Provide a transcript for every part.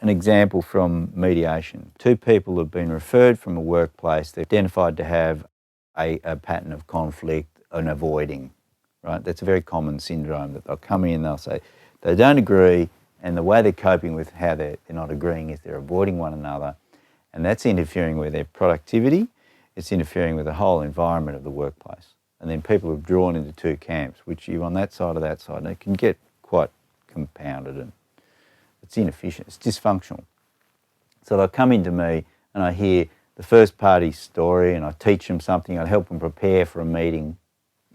an example from mediation. Two people have been referred from a workplace. They're identified to have a pattern of conflict and avoiding, right? That's a very common syndrome that they'll come in and they'll say they don't agree, and the way they're coping with how they're not agreeing is they're avoiding one another, and that's interfering with their productivity. It's interfering with the whole environment of the workplace. And then people are drawn into two camps, which you on that side or that side, and it can get quite compounded and it's inefficient, it's dysfunctional. So they'll come into me and I hear the first party's story and I teach them something. I help them prepare for a meeting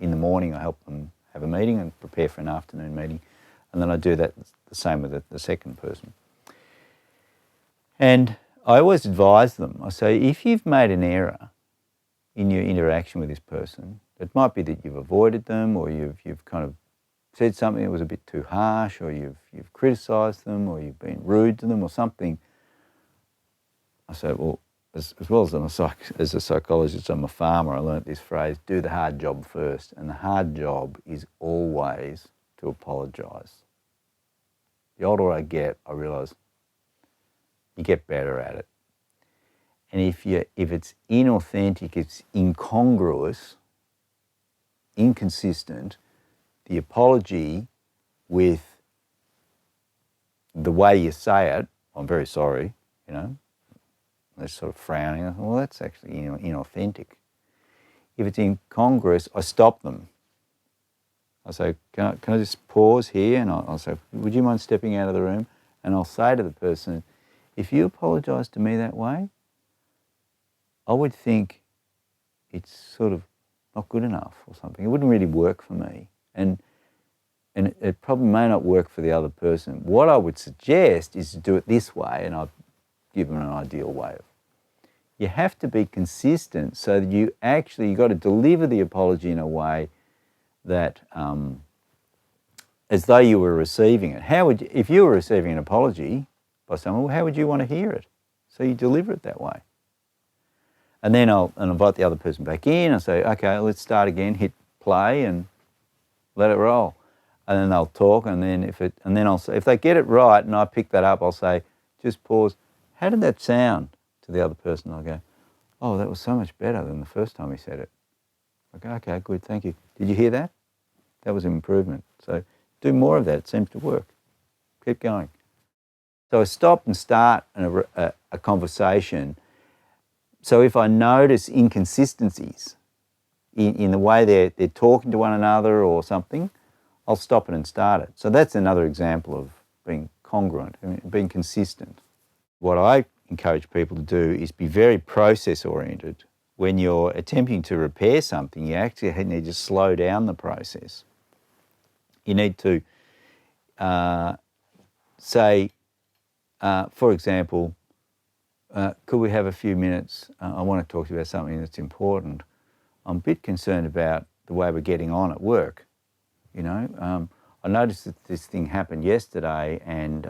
in the morning. I help them have a meeting and prepare for an afternoon meeting. And then I do that the same with the second person. And I always advise them, I say, if you've made an error in your interaction with this person, it might be that you've avoided them or you've kind of said something that was a bit too harsh, or you've criticised them, or you've been rude to them or something. I say, well, as well as as a psychologist, I'm a farmer, I learnt this phrase, do the hard job first. And the hard job is always to apologise. The older I get, I realise you get better at it. And if it's inauthentic, it's incongruous, inconsistent, the apology with the way you say it, I'm very sorry, you know, they're sort of frowning. Well, that's actually inauthentic. If it's incongruous, I stop them. I say, can I just pause here? And I'll say, would you mind stepping out of the room? And I'll say to the person, if you apologise to me that way, I would think it's sort of not good enough or something. It wouldn't really work for me. And it probably may not work for the other person. What I would suggest is to do it this way, and I'll give them an ideal way of. You have to be consistent so that you've got to deliver the apology in a way that, as though you were receiving it. If you were receiving an apology by someone, how would you want to hear it? So you deliver it that way. And then I'll invite the other person back in. I say, okay, let's start again. Hit play and let it roll. And then they'll talk. And then I'll say, if they get it right, and I pick that up, I'll say, just pause. How did that sound to the other person? I'll go, oh, that was so much better than the first time he said it. I go, okay, good, thank you. Did you hear that? That was an improvement. So do more of that. It seems to work. Keep going. So I stop and start a conversation. So if I notice inconsistencies in the way they're talking to one another or something, I'll stop it and start it. So that's another example of being congruent, being consistent. What I encourage people to do is be very process-oriented. When you're attempting to repair something, you actually need to slow down the process. You need to say, for example, could we have a few minutes? I want to talk to you about something that's important. I'm a bit concerned about the way we're getting on at work. You know, I noticed that this thing happened yesterday, and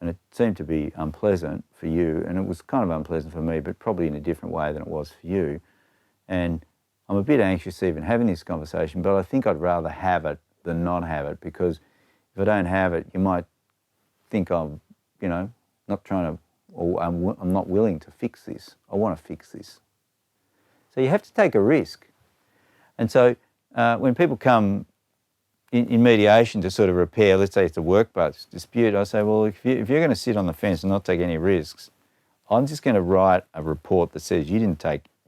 it seemed to be unpleasant for you, and it was kind of unpleasant for me, but probably in a different way than it was for you. And I'm a bit anxious even having this conversation, but I think I'd rather have it than not have it, because if I don't have it, you might think I'm, not trying to, or I'm not willing to fix this. I want to fix this. So you have to take a risk. And so when people come in mediation to sort of repair, let's say it's a work-based dispute, I say, well, if you're going to sit on the fence and not take any risks, I'm just going to write a report that says you didn't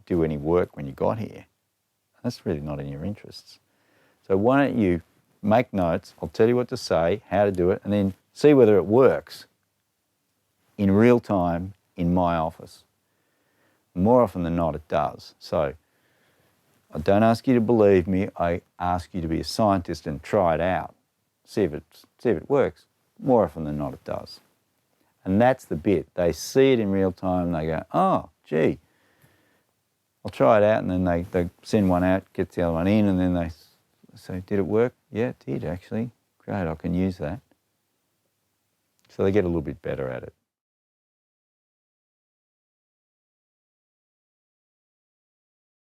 do any work when you got here. That's really not in your interests. So why don't you make notes, I'll tell you what to say, how to do it, and then see whether it works in real time in my office. More often than not, it does. So I don't ask you to believe me, I ask you to be a scientist and try it out. See if it works. More often than not, it does. And that's the bit. They see it in real time, they go, oh, gee, I'll try it out, and then they send one out, get the other one in, and then they say, did it work? Yeah, it did actually. Great, I can use that. So they get a little bit better at it.